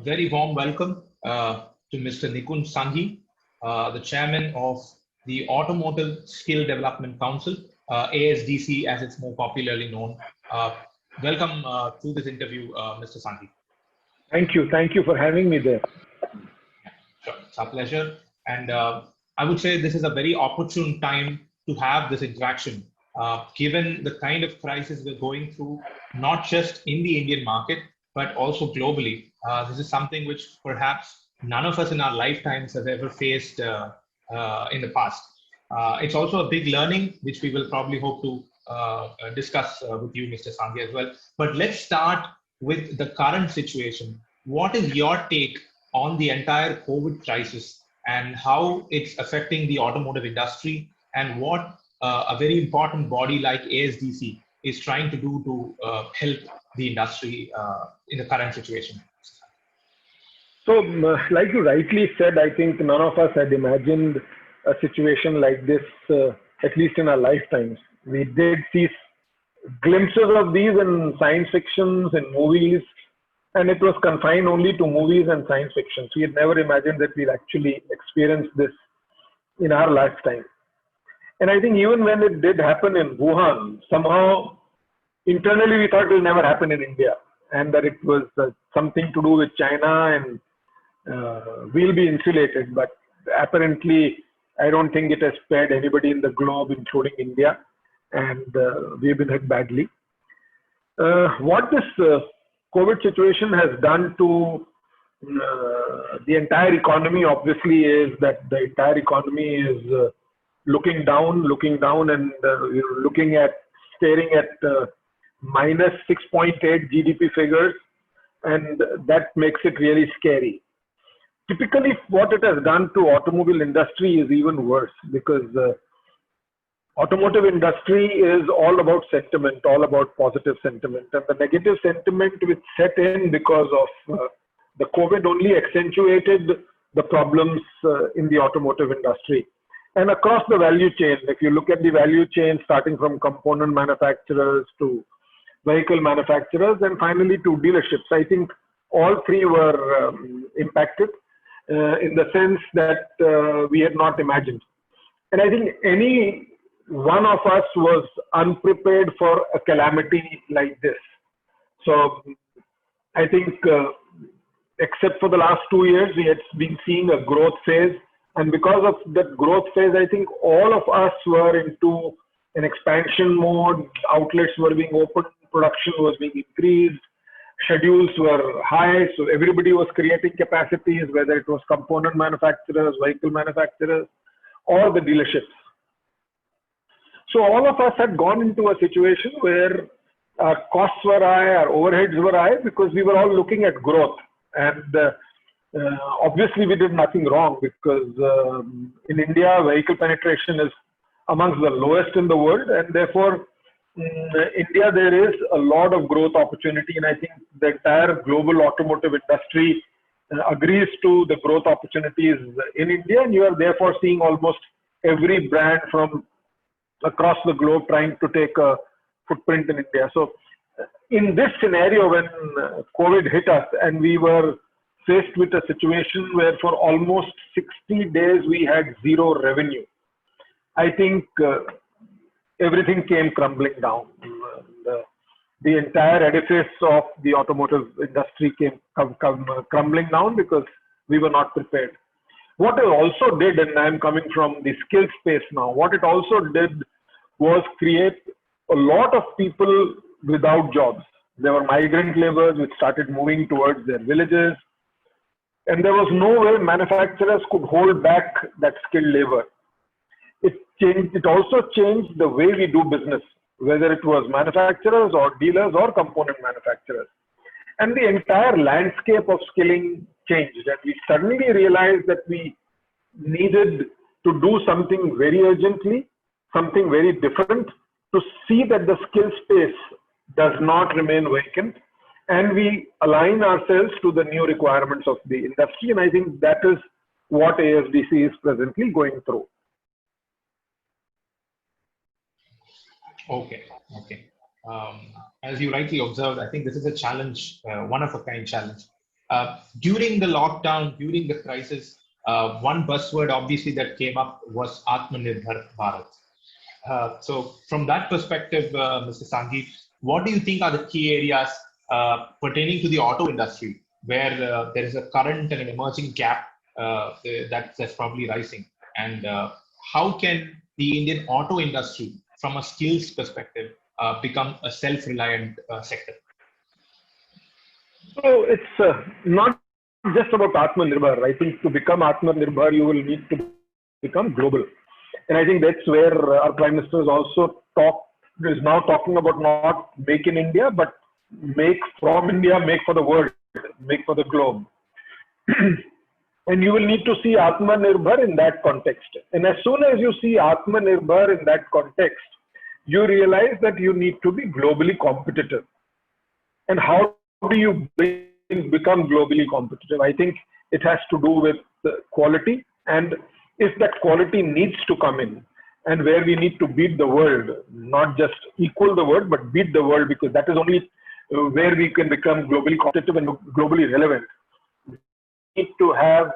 very warm welcome to Mr. Nikunj Sanghi, the Chairman of the Automotive Skill Development Council, ASDC as it's more popularly known. Welcome to this interview, Mr. Sanghi. Thank you. Thank you for having me there. Sure. It's our pleasure. And I would say this is a very opportune time to have this interaction, given the kind of crisis we're going through, not just in the Indian market, but also globally. This is something which perhaps none of us in our lifetimes have ever faced in the past. It's also a big learning, which we will probably hope to discuss with you, Mr. Sanghi, as well. But let's start with the current situation. What is your take on the entire COVID crisis and how it's affecting the automotive industry, and what a very important body like ASDC is trying to do to help the industry in the current situation? So, like you rightly said, I think none of us had imagined a situation like this, at least in our lifetimes. We did see glimpses of these in science fictions and movies, and it was confined only to movies and science fiction. So we had never imagined that we'd actually experience this in our lifetime. And I think even when it did happen in Wuhan, somehow internally we thought it will never happen in India, and that it was something to do with China and we'll be insulated. But apparently, I don't think it has spared anybody in the globe, including India, and we've been hit badly. What this COVID situation has done to the entire economy, obviously, is that the entire economy is looking down, and staring at minus 6.8 GDP figures, and that makes it really scary. Typically, what it has done to automobile industry is even worse, because automotive industry is all about sentiment, all about positive sentiment, and the negative sentiment which set in because of the COVID only accentuated the problems in the automotive industry and across the value chain. If you look at the value chain, starting from component manufacturers to vehicle manufacturers and finally to dealerships, I think all three were impacted in the sense that we had not imagined. And I think any one of us was unprepared for a calamity like this. So I think except for the last 2 years, we had been seeing a growth phase. And because of that growth phase, I think all of us were into an expansion mode. Outlets were being opened, production was being increased, schedules were high. So everybody was creating capacities, whether it was component manufacturers, vehicle manufacturers, or the dealerships. So all of us had gone into a situation where our costs were high, our overheads were high, because we were all looking at growth. And obviously we did nothing wrong, because in India, vehicle penetration is amongst the lowest in the world. And therefore, in India, there is a lot of growth opportunity. And I think the entire global automotive industry agrees to the growth opportunities in India. And you are therefore seeing almost every brand from across the globe trying to take a footprint in India. So in this scenario, when COVID hit us and we were faced with a situation where for almost 60 days we had zero revenue, I think everything came crumbling down. The entire edifice of the automotive industry came crumbling down because we were not prepared. What it also did, and I'm coming from the skill space now, what it also did was create a lot of people without jobs. There were migrant laborers which started moving towards their villages, and there was no way manufacturers could hold back that skilled labor. It also changed the way we do business, whether it was manufacturers or dealers or component manufacturers. And the entire landscape of skilling changed, and we suddenly realized that we needed to do something very urgently, something very different, to see that the skill space does not remain vacant, and we align ourselves to the new requirements of the industry. And I think that is what ASDC is presently going through. Okay. As you rightly observed, I think this is a challenge, one of a kind challenge. During the lockdown, during the crisis, one buzzword obviously that came up was Atmanirbhar Bharat. So from that perspective, Mr. Sanghi, what do you think are the key areas pertaining to the auto industry where there is a current and an emerging gap that's probably rising? And how can the Indian auto industry, from a skills perspective, become a self-reliant sector? So it's not just about Atmanirbhar. I think to become Atmanirbhar, you will need to become global. And I think that's where our Prime Minister is now talking about not make in India, but make from India, make for the world, make for the globe. And you will need to see Atmanirbhar in that context. And as soon as you see Atmanirbhar in that context, you realize that you need to be globally competitive. And how do you become globally competitive? I think it has to do with the quality, and if that quality needs to come in, and where we need to beat the world, not just equal the world, but beat the world, because that is only where we can become globally competitive and globally relevant. We need to have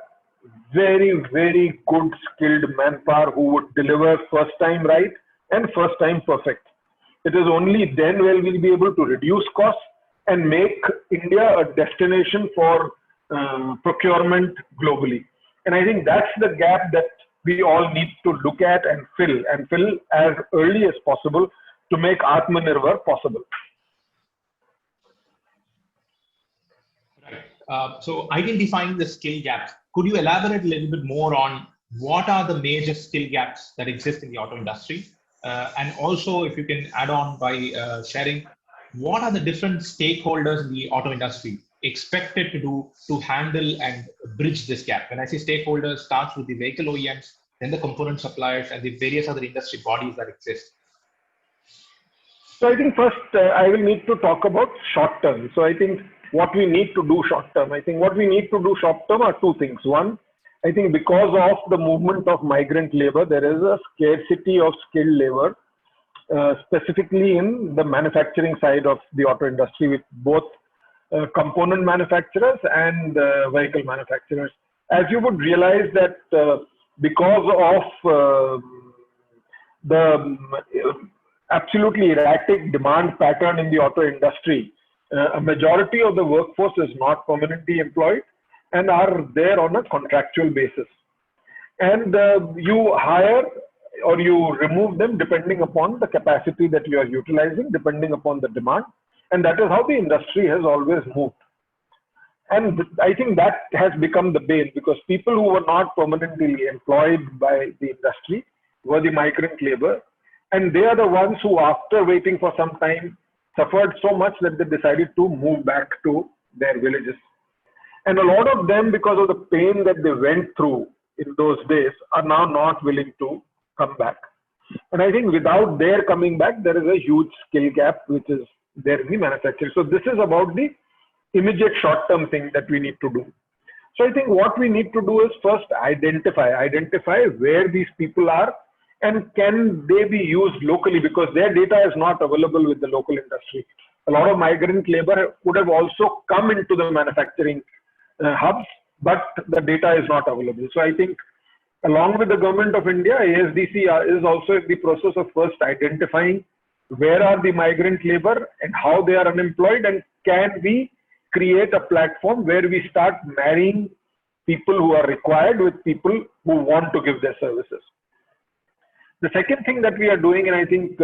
very, very good skilled manpower who would deliver first time right and first time perfect. It is only then where we'll be able to reduce costs and make India a destination for procurement globally. And I think that's the gap that we all need to look at and fill as early as possible to make Atmanirbhar possible. Right. So identifying the skill gaps, could you elaborate a little bit more on what are the major skill gaps that exist in the auto industry? And also, if you can add on by sharing, what are the different stakeholders in the auto industry expected to do to handle and bridge this gap? When I say stakeholders, starts with the vehicle OEMs, then the component suppliers, and the various other industry bodies that exist. So I think first I will need to talk about short term. So I think what we need to do short term, I think what we need to do short term are two things. One, I think because of the movement of migrant labor, there is a scarcity of skilled labor, specifically in the manufacturing side of the auto industry, with both component manufacturers and vehicle manufacturers. As you would realize that because of the absolutely erratic demand pattern in the auto industry, a majority of the workforce is not permanently employed and are there on a contractual basis. And you hire or you remove them depending upon the capacity that you are utilizing, depending upon the demand. And that is how the industry has always moved. And I think that has become the bane, because people who were not permanently employed by the industry were the migrant labor. And they are the ones who, after waiting for some time, suffered so much that they decided to move back to their villages. And a lot of them, because of the pain that they went through in those days, are now not willing to come back. And I think without their coming back, there is a huge skill gap which is there in the manufacturing. So this is about the immediate short-term thing that we need to do. So I think what we need to do is first identify where these people are and can they be used locally, because their data is not available with the local industry. A lot of migrant labor would have also come into the manufacturing hubs, but the data is not available. So I think along with the government of India, ASDC is also in the process of first identifying where are the migrant labor and how they are unemployed, and can we create a platform where we start marrying people who are required with people who want to give their services. The second thing that we are doing, and I think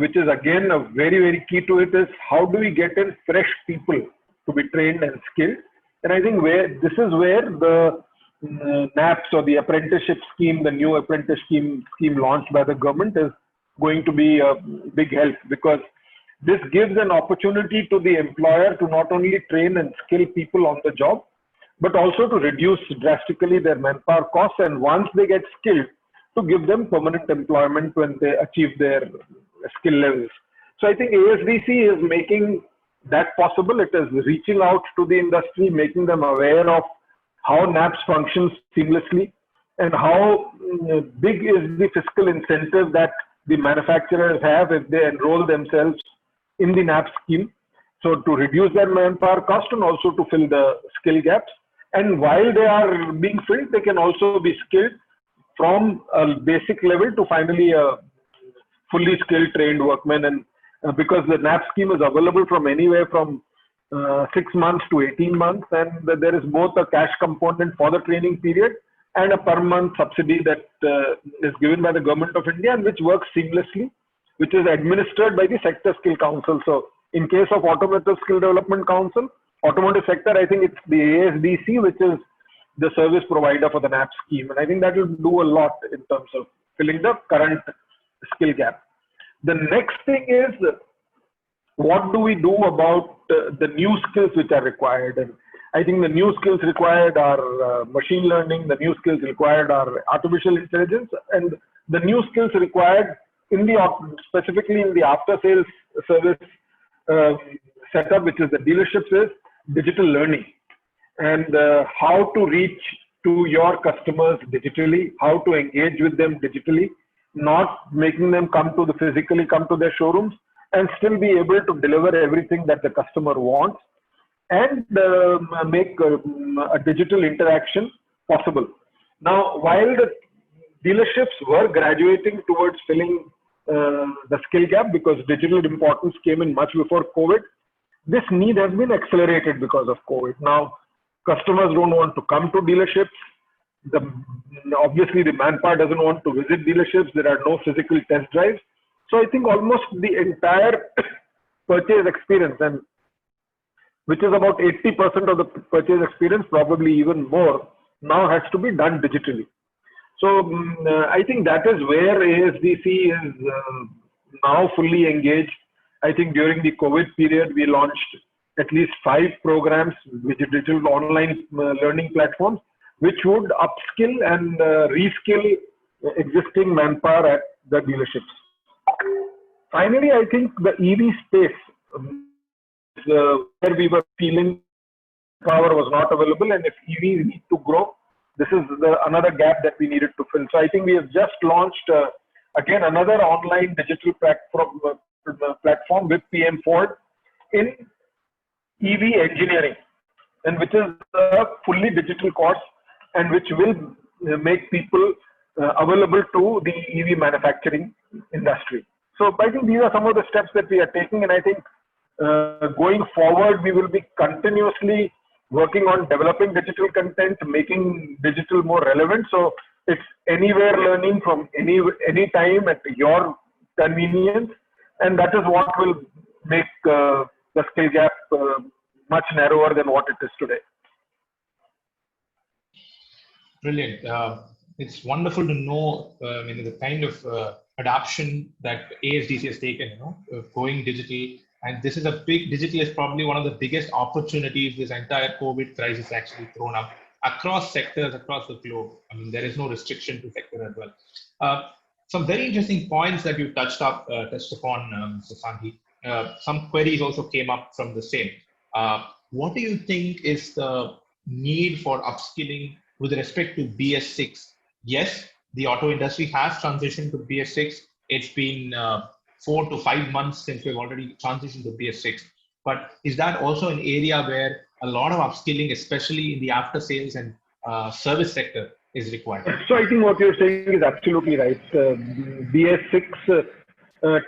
which is again a very, very key to it, is how do we get in fresh people to be trained and skilled. And I think this is where the NAPS, or the apprenticeship scheme, the new apprentice scheme launched by the government, is going to be a big help, because this gives an opportunity to the employer to not only train and skill people on the job, but also to reduce drastically their manpower costs, and once they get skilled, to give them permanent employment when they achieve their skill levels. So I think ASDC is making that possible. It is reaching out to the industry, making them aware of how NAPS functions seamlessly and how big is the fiscal incentive that the manufacturers have if they enroll themselves in the NAPS scheme. So to reduce their manpower cost and also to fill the skill gaps. And while they are being filled, they can also be skilled from a basic level to finally a fully skilled trained workman. And because the NAP scheme is available from anywhere from 6 months to 18 months, and there is both a cash component for the training period and a per month subsidy that is given by the Government of India, and which works seamlessly, which is administered by the Sector Skill Council. So in case of Automotive Skill Development Council, automotive sector, I think it's the ASDC, which is the service provider for the NAP scheme. And I think that will do a lot in terms of filling the current skill gap. The next thing is, what do we do about the new skills which are required? And I think the new skills required are machine learning, the new skills required are artificial intelligence, and the new skills required in the specifically in the after sales service setup, which is the dealerships, is digital learning, and how to reach to your customers digitally, how to engage with them digitally, not making them physically come to their showrooms, and still be able to deliver everything that the customer wants, and make a digital interaction possible. Now, while the dealerships were graduating towards filling the skill gap, because digital importance came in much before COVID, this need has been accelerated because of COVID. Now, customers don't want to come to dealerships. Obviously, the manpower doesn't want to visit dealerships. There are no physical test drives. So I think almost the entire purchase experience, and which is about 80% of the purchase experience, probably even more, now has to be done digitally. So I think that is where ASDC is now fully engaged. I think during the COVID period, we launched at least 5 programs with digital online learning platforms, which would upskill and reskill existing manpower at the dealerships. Finally, I think the EV space, where we were feeling power was not available, and if EVs need to grow, this is another gap that we needed to fill. So I think we have just launched again another online digital platform with PM Ford in EV engineering, and which is a fully digital course, and which will make people available to the EV manufacturing industry. So I think these are some of the steps that we are taking, and I think going forward, we will be continuously working on developing digital content, making digital more relevant. So it's anywhere learning from any time at your convenience, and that is what will make the skill gap much narrower than what it is today. Brilliant. It's wonderful to know the kind of adoption that ASDC has taken, going digital. And this is digital is probably one of the biggest opportunities this entire COVID crisis actually thrown up across sectors, across the globe. I mean, there is no restriction to sector as well. Some very interesting points that you touched upon, Mr. Sanghi. Some queries also came up from the same. What do you think is the need for upskilling with respect to BS6? Yes, the auto industry has transitioned to BS6. It's been 4 to 5 months since we've already transitioned to BS6. But is that also an area where a lot of upskilling, especially in the after sales and service sector, is required? So I think what you're saying is absolutely right. BS6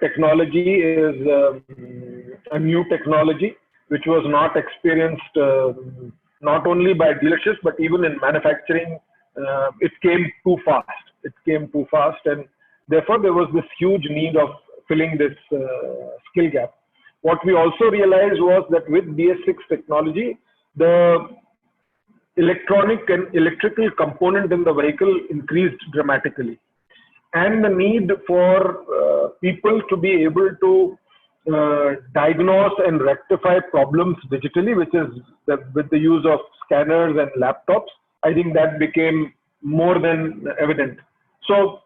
technology is a new technology which was not experienced not only by dealerships, but even in manufacturing. It came too fast. And therefore there was this huge need of filling this skill gap. What we also realized was that with BS6 technology, the electronic and electrical component in the vehicle increased dramatically. And the need for people to be able to diagnose and rectify problems digitally, which is with the use of scanners and laptops, I think that became more than evident. So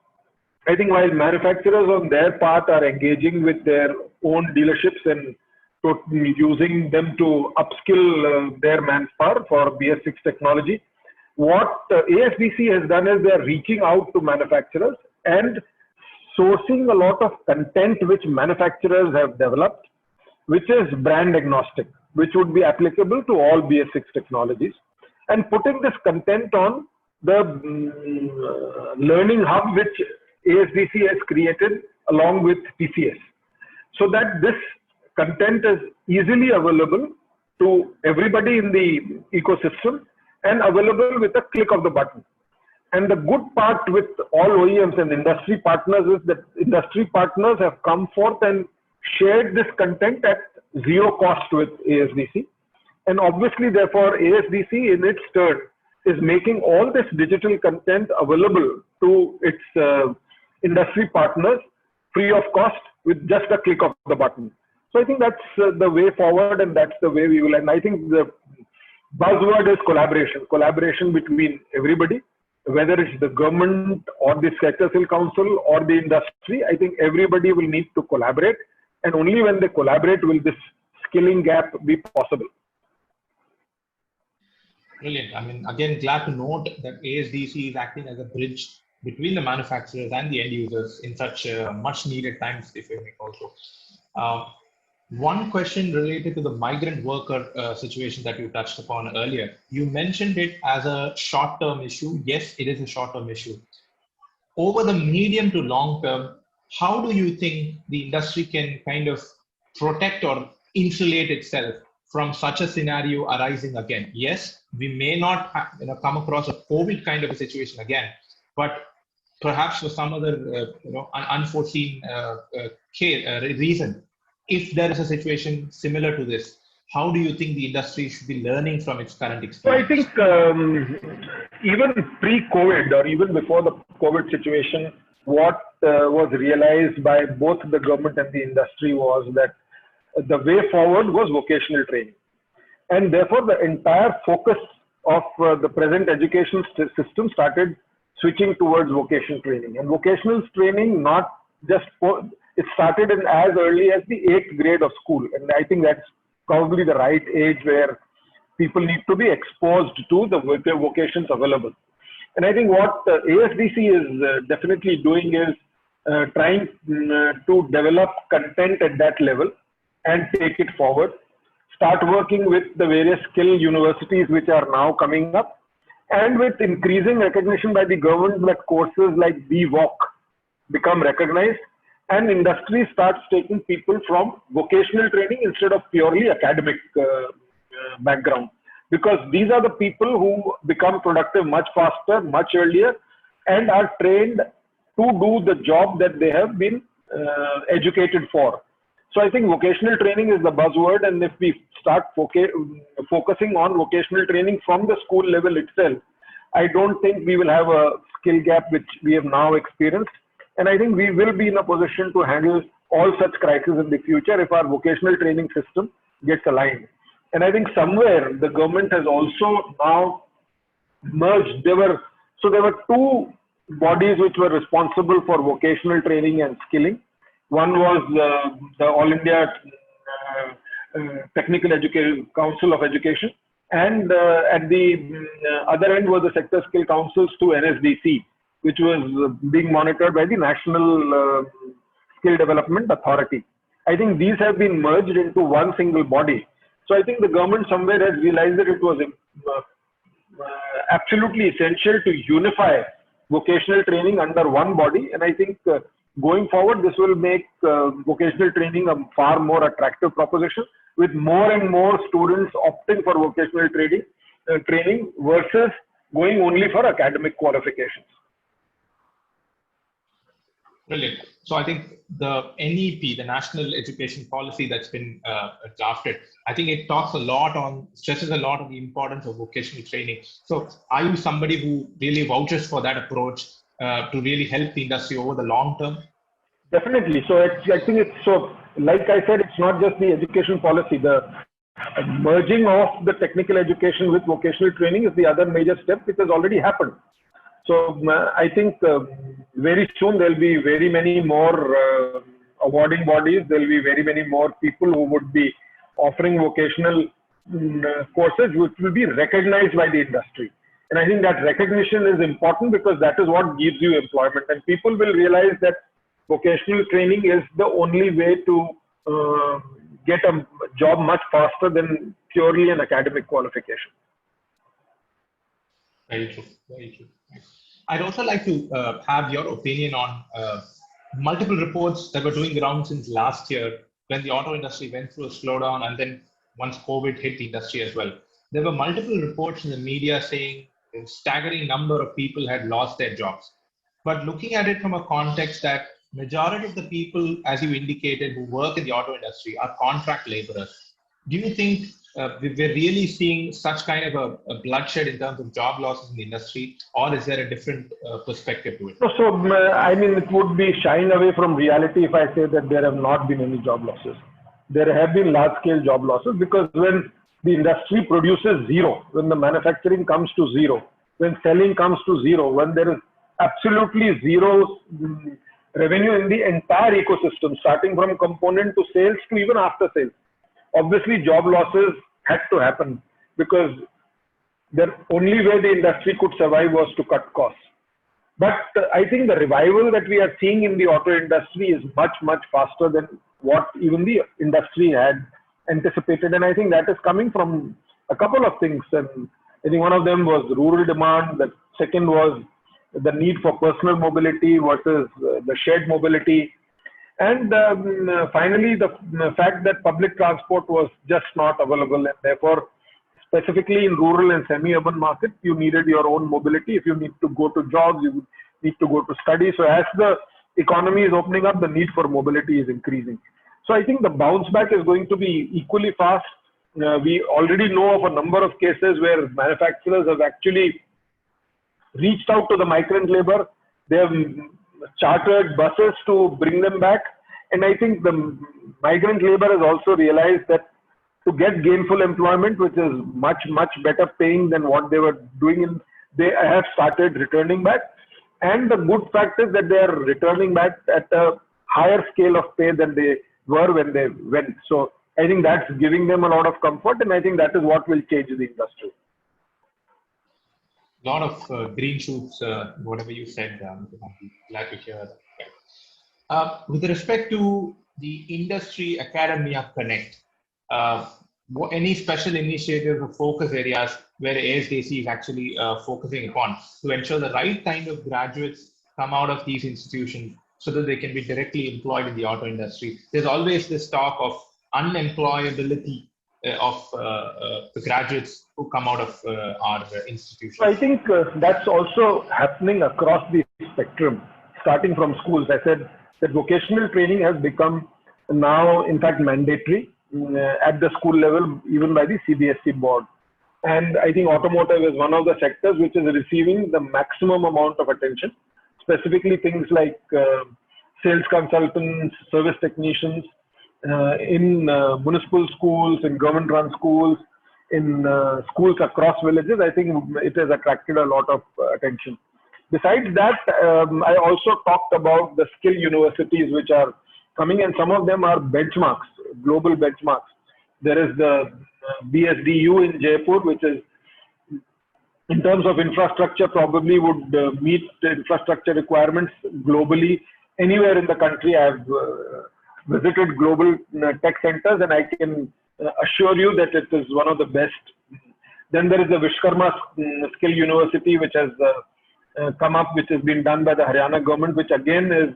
I think while manufacturers on their part are engaging with their own dealerships and using them to upskill their manpower for BS6 technology, what ASDC has done is they are reaching out to manufacturers and sourcing a lot of content which manufacturers have developed which is brand agnostic, which would be applicable to all BS6 technologies, and putting this content on the learning hub which ASDC has created along with TCS, so that this content is easily available to everybody in the ecosystem and available with a click of the button. And the good part with all OEMs and industry partners is that industry partners have come forth and shared this content at zero cost with ASDC. And obviously, therefore, ASDC in its turn is making all this digital content available to its industry partners free of cost with just a click of the button. So I think that's the way forward, and that's the way we will. And I think the buzzword is collaboration between everybody, whether it's the government or the Sector Skill Council or the industry. I think everybody will need to collaborate, and only when they collaborate will this skilling gap be possible. Brilliant. I mean, again, glad to note that ASDC is acting as a bridge between the manufacturers and the end users in such much needed times, if you may also. One question related to the migrant worker situation that you touched upon earlier. You mentioned it as a short-term issue. Yes, it is a short-term issue. Over the medium to long term, how do you think the industry can kind of protect or insulate itself from such a scenario arising again? Yes, we may not have, come across a COVID kind of a situation again, but perhaps for some other unforeseen reason, if there is a situation similar to this, how do you think the industry should be learning from its current experience? So I think even pre-COVID or even before the COVID situation, what was realized by both the government and the industry was that the way forward was vocational training. And therefore, the entire focus of the present education system started switching towards vocational training. And vocational training, not just it started in as early as the 8th grade of school. And I think that's probably the right age where people need to be exposed to the vocations available. And I think what ASDC is definitely doing is trying to develop content at that level and take it forward. Start working with the various skill universities which are now coming up, and with increasing recognition by the government that courses like VOC become recognized, and industry starts taking people from vocational training instead of purely academic background, because these are the people who become productive much faster, much earlier, and are trained to do the job that they have been educated for. So I think vocational training is the buzzword, and if we start focusing on vocational training from the school level itself, I don't think we will have a skill gap which we have now experienced. And I think we will be in a position to handle all such crises in the future if our vocational training system gets aligned. And I think somewhere the government has also now merged. There were two bodies which were responsible for vocational training and skilling. One was the All India Technical Education Council of Education, and at the other end was the Sector Skill Councils to NSDC, which was being monitored by the National Skill Development Authority. I think these have been merged into one single body. So I think the government somewhere has realized that it was absolutely essential to unify vocational training under one body. And I think going forward, this will make vocational training a far more attractive proposition, with more and more students opting for vocational training versus going only for academic qualifications. Brilliant. So I think the NEP, the National Education Policy that's been drafted, I think it stresses a lot on the importance of vocational training. So are you somebody who really vouches for that approach to really help the industry over the long term? Definitely. So I think it's so, like I said, it's not just the education policy. The merging of the technical education with vocational training is the other major step which has already happened. So I think very soon there'll be very many more awarding bodies. There'll be very many more people who would be offering vocational courses which will be recognized by the industry. And I think that recognition is important because that is what gives you employment. And people will realize that vocational training is the only way to get a job much faster than purely an academic qualification. Very true. Very true. I'd also like to have your opinion on multiple reports that were doing the round since last year when the auto industry went through a slowdown, and then once COVID hit the industry as well. There were multiple reports in the media saying a staggering number of people had lost their jobs. But looking at it from a context that majority of the people, as you indicated, who work in the auto industry are contract laborers, do you think we're really seeing such kind of a bloodshed in terms of job losses in the industry, or is there a different perspective to it? So, I mean, it would be shying away from reality if I say that there have not been any job losses. There have been large-scale job losses, because when the industry produces zero, when the manufacturing comes to zero, when selling comes to zero, when there is absolutely zero revenue in the entire ecosystem, starting from component to sales to even after sales, obviously job losses had to happen, because the only way the industry could survive was to cut costs. But I think the revival that we are seeing in the auto industry is much, much faster than what even the industry had anticipated. And I think that is coming from a couple of things. And I think one of them was rural demand. The second was the need for personal mobility versus the shared mobility. And finally, the fact that public transport was just not available, and therefore, specifically in rural and semi-urban markets, you needed your own mobility. If you need to go to jobs, you need to go to study. So as the economy is opening up, the need for mobility is increasing. So I think the bounce back is going to be equally fast. We already know of a number of cases where manufacturers have actually reached out to the migrant labor. They have chartered buses to bring them back. And I think the migrant labor has also realized that to get gainful employment, which is much, much better paying than what they were doing, they have started returning back. And the good fact is that they are returning back at a higher scale of pay than they were when they went. So I think that's giving them a lot of comfort, and I think that is what will change the industry. A lot of green shoots, whatever you said, I'm glad to hear that. With respect to the Industry Academia Connect, any special initiatives or focus areas where ASDC is actually focusing upon to ensure the right kind of graduates come out of these institutions so that they can be directly employed in the auto industry? There's always this talk of unemployability of the graduates who come out of our institutions. I think that's also happening across the spectrum, starting from schools. I said that vocational training has become now, in fact, mandatory at the school level, even by the CBSE board. And I think automotive is one of the sectors which is receiving the maximum amount of attention, specifically things like sales consultants, service technicians, in municipal schools, in government-run schools, in schools across villages. I think it has attracted a lot of attention. Besides that, I also talked about the skill universities which are coming, and some of them are benchmarks, global benchmarks. There is the BSDU in Jaipur, which is, in terms of infrastructure, probably would meet the infrastructure requirements globally. Anywhere in the country, I have visited global tech centers, and I can assure you that it is one of the best. Then there is the Vishkarma Skill University, which has come up, which has been done by the Haryana government, which again is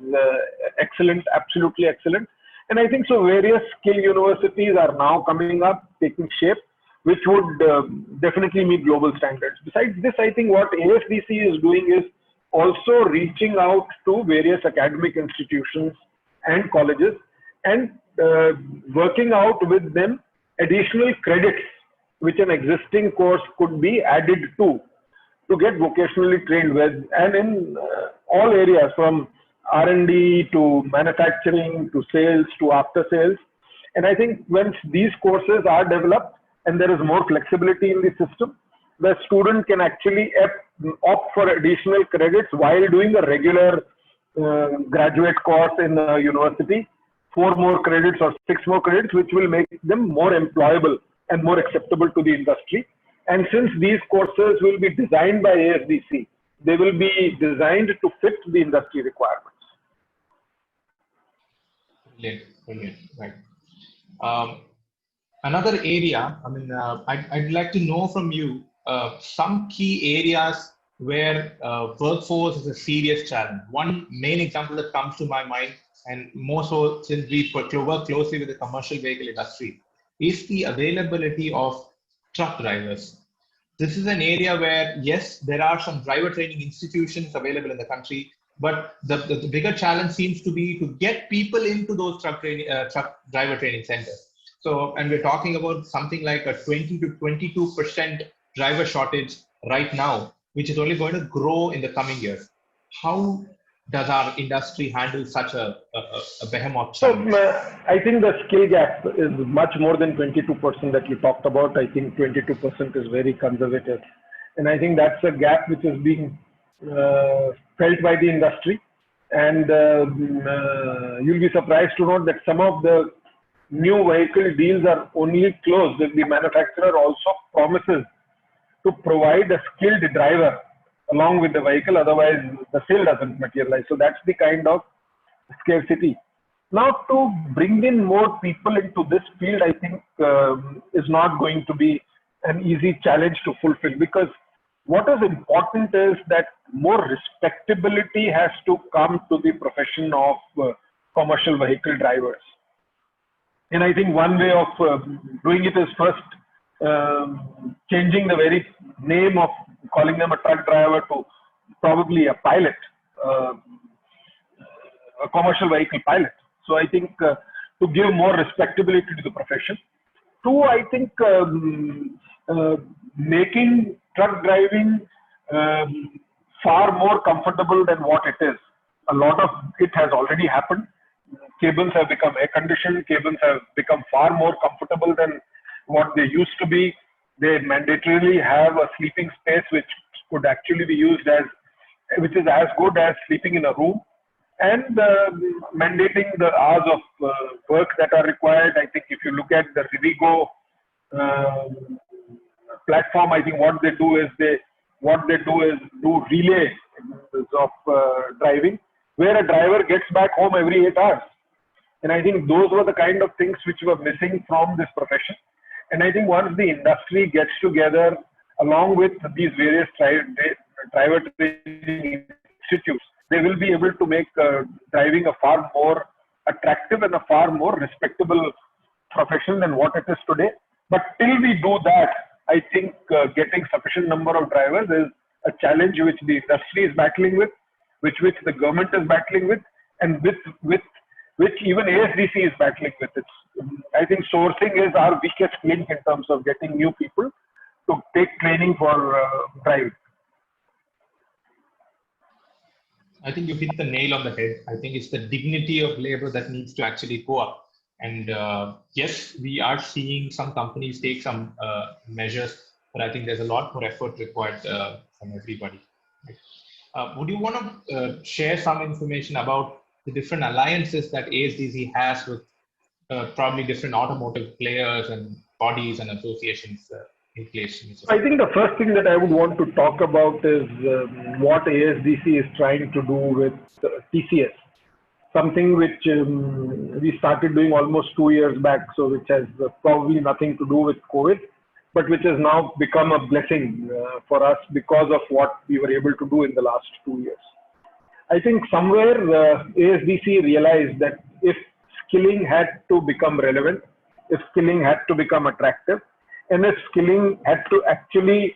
excellent, absolutely excellent. And I think so various skill universities are now coming up, taking shape, which would definitely meet global standards. Besides this, I think what ASDC is doing is also reaching out to various academic institutions and colleges and working out with them additional credits which an existing course could be added to get vocationally trained with, and in all areas from R&D to manufacturing to sales to after sales. And I think once these courses are developed and there is more flexibility in the system, the student can actually opt for additional credits while doing a regular graduate course in a university, 4 more credits or 6 more credits, which will make them more employable and more acceptable to the industry. And since these courses will be designed by ASDC, they will be designed to fit the industry requirements. Brilliant, brilliant, right. Another area, I mean, I'd like to know from you some key areas where workforce is a serious challenge. One main example that comes to my mind, and more so since we work closely with the commercial vehicle industry, is the availability of truck drivers. This is an area where, yes, there are some driver training institutions available in the country, but the bigger challenge seems to be to get people into those truck driver training centers. So, and we're talking about something like a 20 to 22% driver shortage right now, which is only going to grow in the coming years. How does our industry handle such a behemoth challenge? So, I think the skill gap is much more than 22% that you talked about. I think 22% is very conservative. And I think that's a gap which is being felt by the industry. And you'll be surprised to note that some of the new vehicle deals are only closed if the manufacturer also promises to provide a skilled driver along with the vehicle, otherwise the sale doesn't materialize. So that's the kind of scarcity. Now, to bring in more people into this field, I think is not going to be an easy challenge to fulfill, because what is important is that more respectability has to come to the profession of commercial vehicle drivers. And I think one way of doing it is first changing the very name of calling them a truck driver to probably a pilot, a commercial vehicle pilot. So I think to give more respectability to the profession. Two, I think making truck driving far more comfortable than what it is. A lot of it has already happened. Cabins have become air conditioned. Cabins have become far more comfortable than what they used to be. They mandatorily have a sleeping space which could actually be used as, which is as good as sleeping in a room. And mandating the hours of work that are required. I think if you look at the Rivigo platform, I think what they do is do relay of driving, where a driver gets back home every 8 hours. And I think those were the kind of things which were missing from this profession. And I think once the industry gets together along with these various driver training institutes, they will be able to make driving a far more attractive and a far more respectable profession than what it is today. But till we do that, I think getting sufficient number of drivers is a challenge which the industry is battling with, which the government is battling with, and with which even ASDC is battling with. I think sourcing is our weakest link in terms of getting new people to take training for driving. I think you hit the nail on the head. I think it's the dignity of labor that needs to actually go up. And yes, we are seeing some companies take some measures, but I think there's a lot more effort required from everybody. Would you want to share some information about the different alliances that ASDC has with probably different automotive players and bodies and associations in place? I think the first thing that I would want to talk about is what ASDC is trying to do with TCS. Something which we started doing almost 2 years back, so which has probably nothing to do with COVID, but which has now become a blessing for us because of what we were able to do in the last 2 years. I think somewhere ASDC realized that if skilling had to become relevant, if skilling had to become attractive, and if skilling had to actually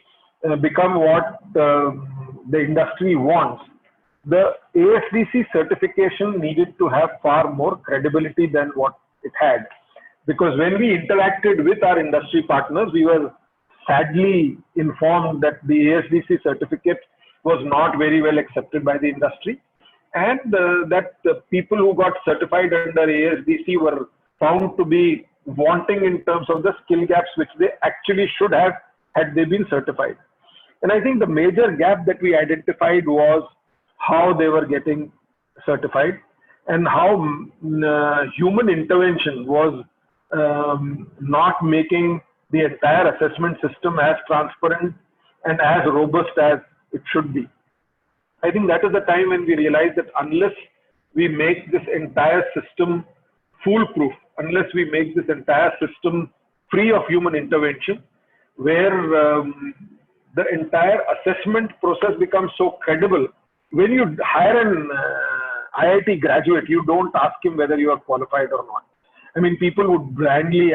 become what the industry wants, the ASDC certification needed to have far more credibility than what it had. Because when we interacted with our industry partners, we were sadly informed that the ASDC certificate was not very well accepted by the industry, and that the people who got certified under ASDC were found to be wanting in terms of the skill gaps which they actually should have had they been certified. And I think the major gap that we identified was how they were getting certified and how human intervention was not making the entire assessment system as transparent and as robust as it should be. I think that is the time when we realized that unless we make this entire system foolproof, unless we make this entire system free of human intervention, where the entire assessment process becomes so credible. When you hire an IIT graduate, you don't ask him whether you are qualified or not. I mean, people would blindly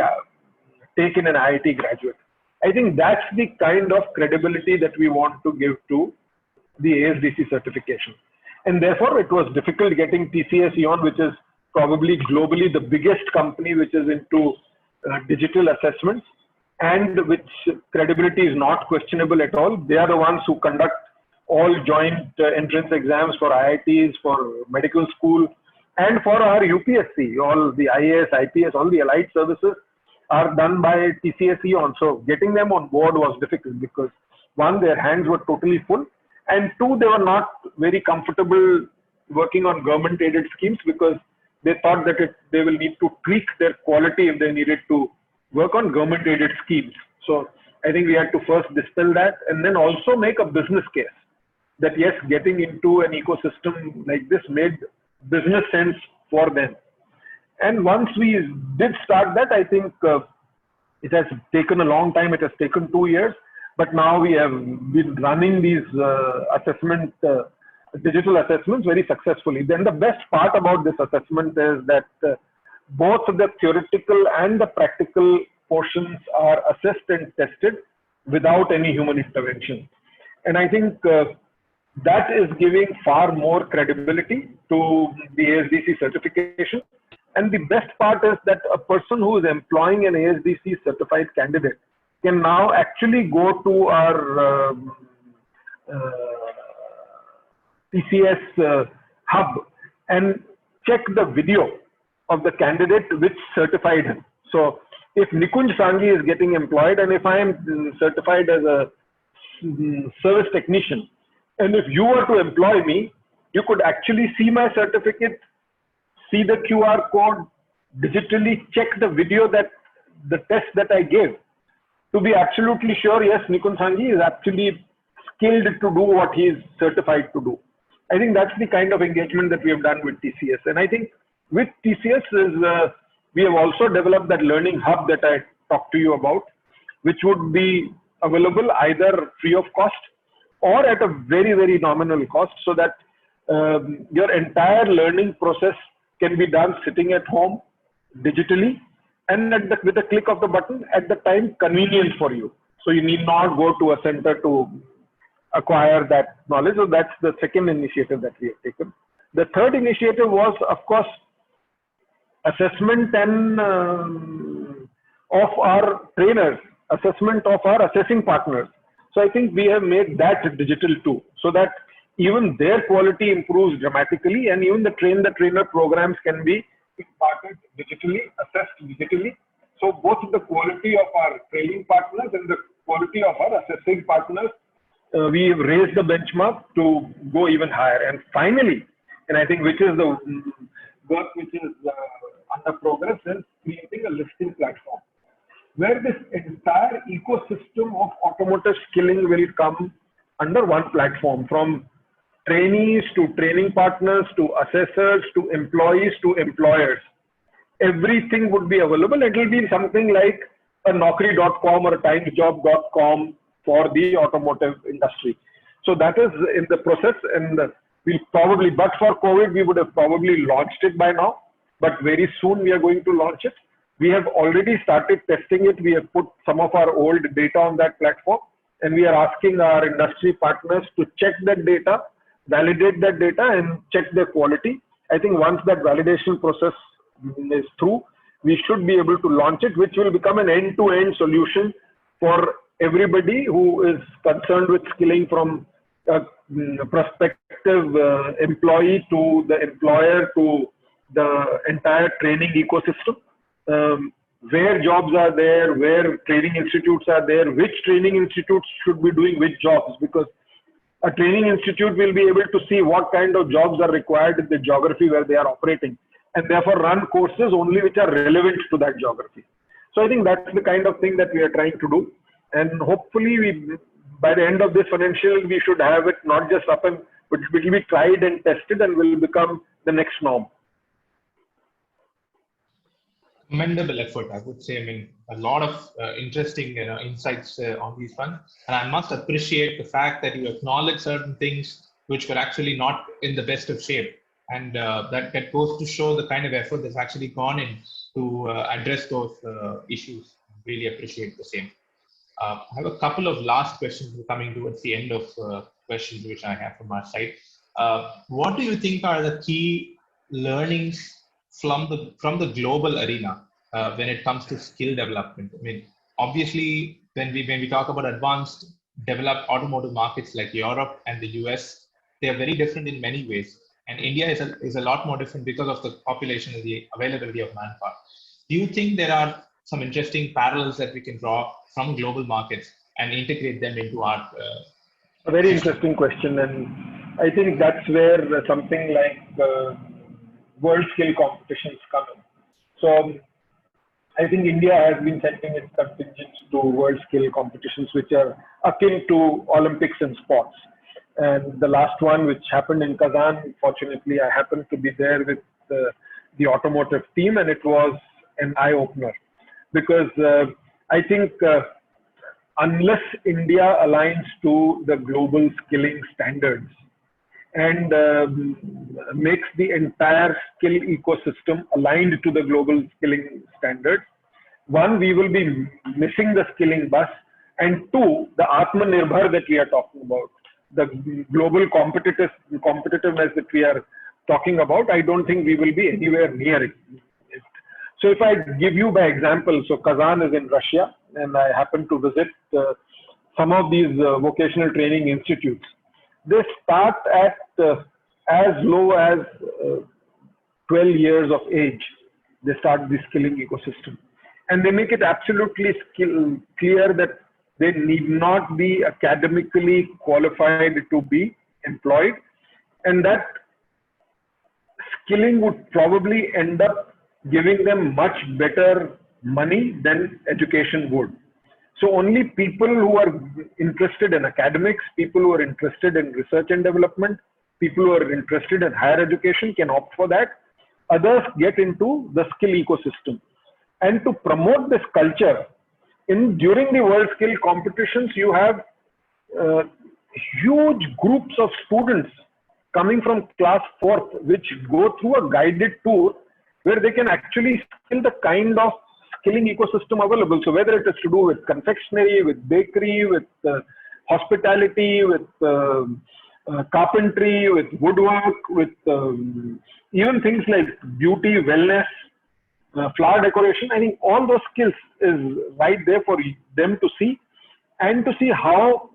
take in an IIT graduate. I think that's the kind of credibility that we want to give to the ASDC certification. And therefore, it was difficult getting TCS Eon, which is probably globally the biggest company which is into digital assessments, and which credibility is not questionable at all. They are the ones who conduct all joint entrance exams for IITs, for medical school, and for our UPSC. All the IAS, IPS, all the allied services are done by TCS Eon. So getting them on board was difficult because one, their hands were totally full, and two, they were not very comfortable working on government aided schemes because they thought that they will need to tweak their quality if they needed to work on government aided schemes. So I think we had to first dispel that and then also make a business case that yes, getting into an ecosystem like this made business sense for them. And once we did start that, I think it has taken a long time. It has taken 2 years, but now we have been running these digital assessments very successfully. Then the best part about this assessment is that both the theoretical and the practical portions are assessed and tested without any human intervention. And I think that is giving far more credibility to the ASDC certification. And the best part is that a person who is employing an ASDC certified candidate can now actually go to our TCS hub and check the video of the candidate which certified him. So if Nikunj Sanghi is getting employed, and if I am certified as a service technician, and if you were to employ me, you could actually see my certificate, see the QR code, digitally check the video, that the test that I gave, to be absolutely sure, yes, Nikunj Sanghi is actually skilled to do what he is certified to do. I think that's the kind of engagement that we have done with TCS. And I think with TCS is we have also developed that learning hub that I talked to you about, which would be available either free of cost or at a very, very nominal cost, so that your entire learning process can be done sitting at home digitally and with a click of the button at the time convenient for you. So you need not go to a center to acquire that knowledge. So that's the second initiative that we have taken. The third initiative was, of course, assessment and of our trainers, assessment of our assessing partners. So I think we have made that digital too, so that even their quality improves dramatically, and even the train-the-trainer programs can be imparted digitally, assessed digitally. So both the quality of our training partners and the quality of our assessing partners, we have raised the benchmark to go even higher. And finally, and I think which is the work which is under progress, is creating a listing platform, where this entire ecosystem of automotive skilling will come under one platform, from trainees to training partners to assessors to employees to employers. Everything would be available. It will be something like a Naukri.com or a timesjob.com for the automotive industry. So that is in the process, and we'll probably, but for COVID, we would have probably launched it by now, but very soon we are going to launch it. We have already started testing it. We have put some of our old data on that platform, and we are asking our industry partners to check that data, validate that data, and check their quality. I think once that validation process is through, we should be able to launch it, which will become an end-to-end solution for everybody who is concerned with skilling, from a prospective employee to the employer to the entire training ecosystem. Where jobs are there, where training institutes are there, which training institutes should be doing which jobs, because a training institute will be able to see what kind of jobs are required in the geography where they are operating, and therefore run courses only which are relevant to that geography. So I think that's the kind of thing that we are trying to do, and hopefully by the end of this financial, we should have it not just up, and but it will be tried and tested and will become the next norm. Commendable effort, I would say. I mean, a lot of interesting insights on these fronts. And I must appreciate the fact that you acknowledge certain things which were actually not in the best of shape. And that goes to show the kind of effort that's actually gone in to address those issues. Really appreciate the same. I have a couple of last questions coming towards the end of questions which I have from our side. What do you think are the key learnings from the global arena when it comes to skill development? I mean, obviously, when we talk about advanced, developed automotive markets like Europe and the US, they are very different in many ways, and India is a lot more different because of the population and the availability of manpower. Do you think there are some interesting parallels that we can draw from global markets and integrate them into our A very system? interesting question, and I think that's where something like world scale competitions come in. So I think India has been sending its contingents to world scale competitions, which are akin to Olympics and sports. And the last one, which happened in Kazan, fortunately, I happened to be there with the automotive team, and it was an eye opener because I think unless India aligns to the global skilling standards and makes the entire skill ecosystem aligned to the global skilling standards, one, we will be missing the skilling bus, and two, the Atmanirbhar that we are talking about, the global competitiveness that we are talking about, I don't think we will be anywhere near it. So if I give you by example, so Kazan is in Russia, and I happen to visit some of these vocational training institutes. They start at as low as 12 years of age. They start the skilling ecosystem. And they make it absolutely clear that they need not be academically qualified to be employed. And that skilling would probably end up giving them much better money than education would. So only people who are interested in academics, people who are interested in research and development, people who are interested in higher education can opt for that. Others get into the skill ecosystem. And to promote this culture, during the world skill competitions, you have huge groups of students coming from class 4th, which go through a guided tour where they can actually skill the kind of skilling ecosystem available. So whether it is to do with confectionery, with bakery, with hospitality, with carpentry, with woodwork, with even things like beauty, wellness, flower decoration, I think all those skills is right there for them to see, and to see how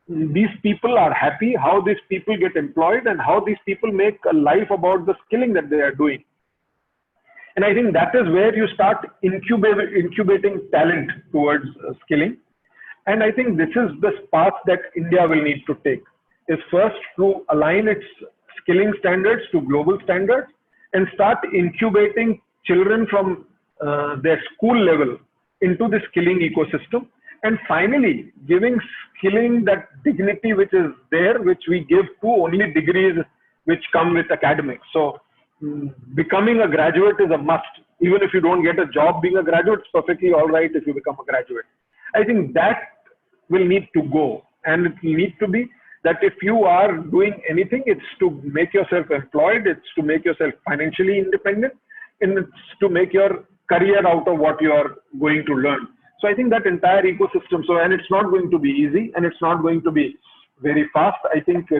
these people are happy, how these people get employed, and how these people make a life about the skilling that they are doing. And I think that is where you start incubating talent towards skilling. And I think this is the path that India will need to take, is first to align its skilling standards to global standards and start incubating children from their school level into the skilling ecosystem. And finally, giving skilling that dignity which is there, which we give to only degrees which come with academics. So becoming a graduate is a must. Even if you don't get a job being a graduate, it's perfectly all right if you become a graduate. I think that will need to go, and it will need to be that if you are doing anything, it's to make yourself employed, it's to make yourself financially independent, and it's to make your career out of what you are going to learn. So I think that entire ecosystem, and it's not going to be easy, and it's not going to be very fast. I think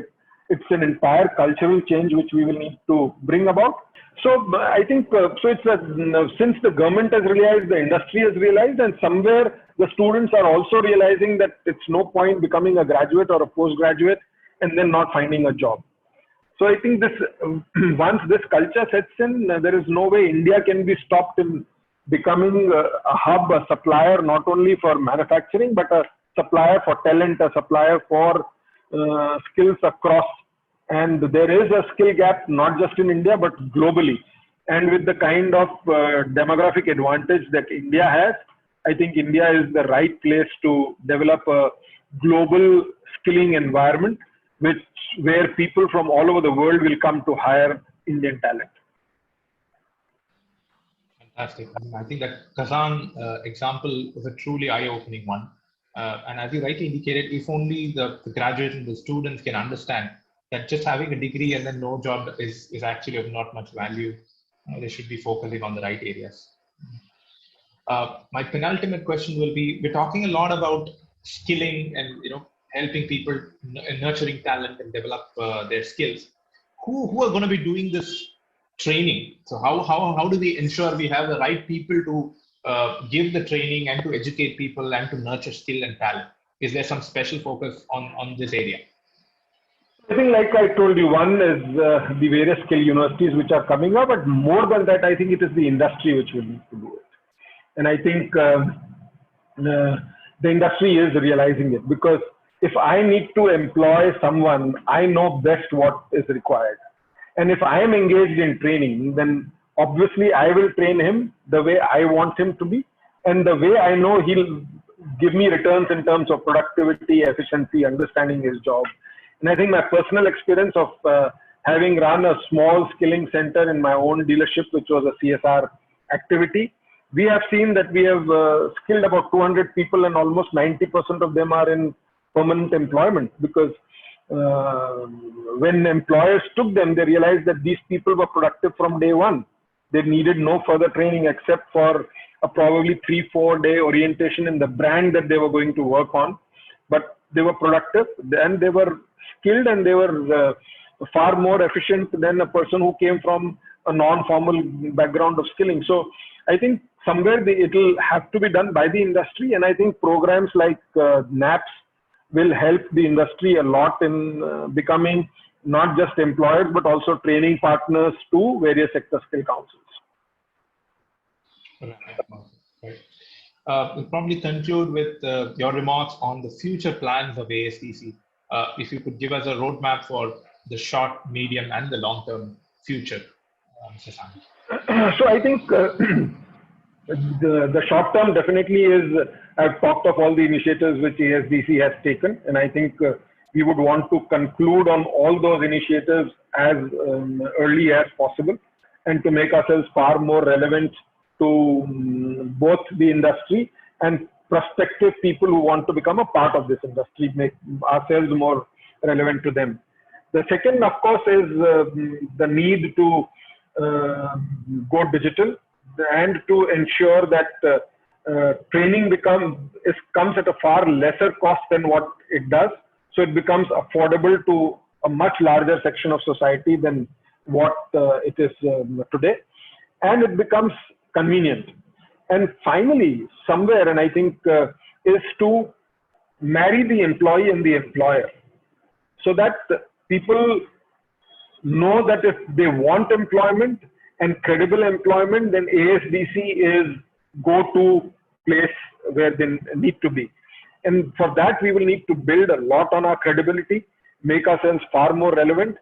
it's an entire cultural change which we will need to bring about. So I think, since the government has realized, the industry has realized, and somewhere the students are also realizing that it's no point becoming a graduate or a postgraduate and then not finding a job. So I think this, once this culture sets in, there is no way India can be stopped in becoming a hub, a supplier, not only for manufacturing, but a supplier for talent, a supplier for skills across. And there is a skill gap, not just in India, but globally. And with the kind of demographic advantage that India has, I think India is the right place to develop a global skilling environment, where people from all over the world will come to hire Indian talent. Fantastic. I think that Kazan example was a truly eye-opening one. And as you rightly indicated, if only the graduates and the students can understand that just having a degree and then no job is actually of not much value, they should be focusing on the right areas. My penultimate question will be: we're talking a lot about skilling and helping people, nurturing talent and develop their skills. Who are going to be doing this training? So how do we ensure we have the right people to give the training and to educate people and to nurture skill and talent? Is there some special focus on this area? I think, like I told you, one is the various skill universities which are coming up, but more than that, I think it is the industry which will need to do it. And I think the industry is realizing it, because if I need to employ someone, I know best what is required. And if I am engaged in training, then obviously I will train him the way I want him to be, and the way I know he'll give me returns in terms of productivity, efficiency, understanding his job. And I think my personal experience of having run a small skilling center in my own dealership, which was a CSR activity, we have seen that we have skilled about 200 people, and almost 90% of them are in permanent employment, because when employers took them, they realized that these people were productive from day one. They needed no further training except for a probably 3-4 day orientation in the brand that they were going to work on. But they were productive, and they were skilled, and they were far more efficient than a person who came from a non-formal background of skilling. So I think somewhere it will have to be done by the industry, and I think programs like NAPS will help the industry a lot in becoming not just employers, but also training partners to various sector skill councils. Right. We'll probably conclude with your remarks on the future plans of ASDC. If you could give us a roadmap for the short, medium, and the long-term future, Mr. Sanghi. So I think the short term definitely is, I've talked of all the initiatives which ASDC has taken, and I think we would want to conclude on all those initiatives as early as possible, and to make ourselves far more relevant to both the industry and prospective people who want to become a part of this industry, make ourselves more relevant to them. The second, of course, is the need to go digital, and to ensure that training comes at a far lesser cost than what it does. So it becomes affordable to a much larger section of society than what it is today. And it becomes convenient. And finally, somewhere, and I think is to marry the employee and the employer, so that people know that if they want employment and credible employment, then ASDC is go-to place where they need to be. And for that, we will need to build a lot on our credibility, make ourselves far more relevant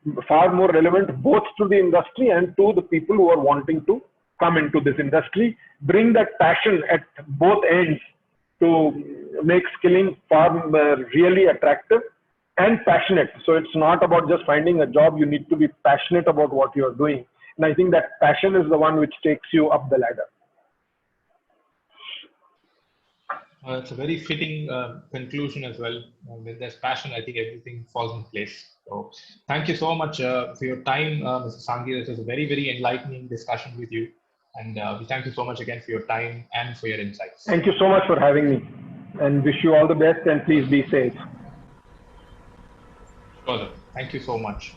both to the industry and to the people who are wanting to come into this industry, bring that passion at both ends to make skilling far really attractive and passionate. So it's not about just finding a job, you need to be passionate about what you're doing. And I think that passion is the one which takes you up the ladder. It's a very fitting conclusion as well. When there's passion, I think everything falls in place. So thank you so much for your time, Mr. Sanghi. This was a very, very enlightening discussion with you. And we thank you so much again for your time and for your insights. Thank you so much for having me, and wish you all the best, and please be safe. Sure. Thank you so much.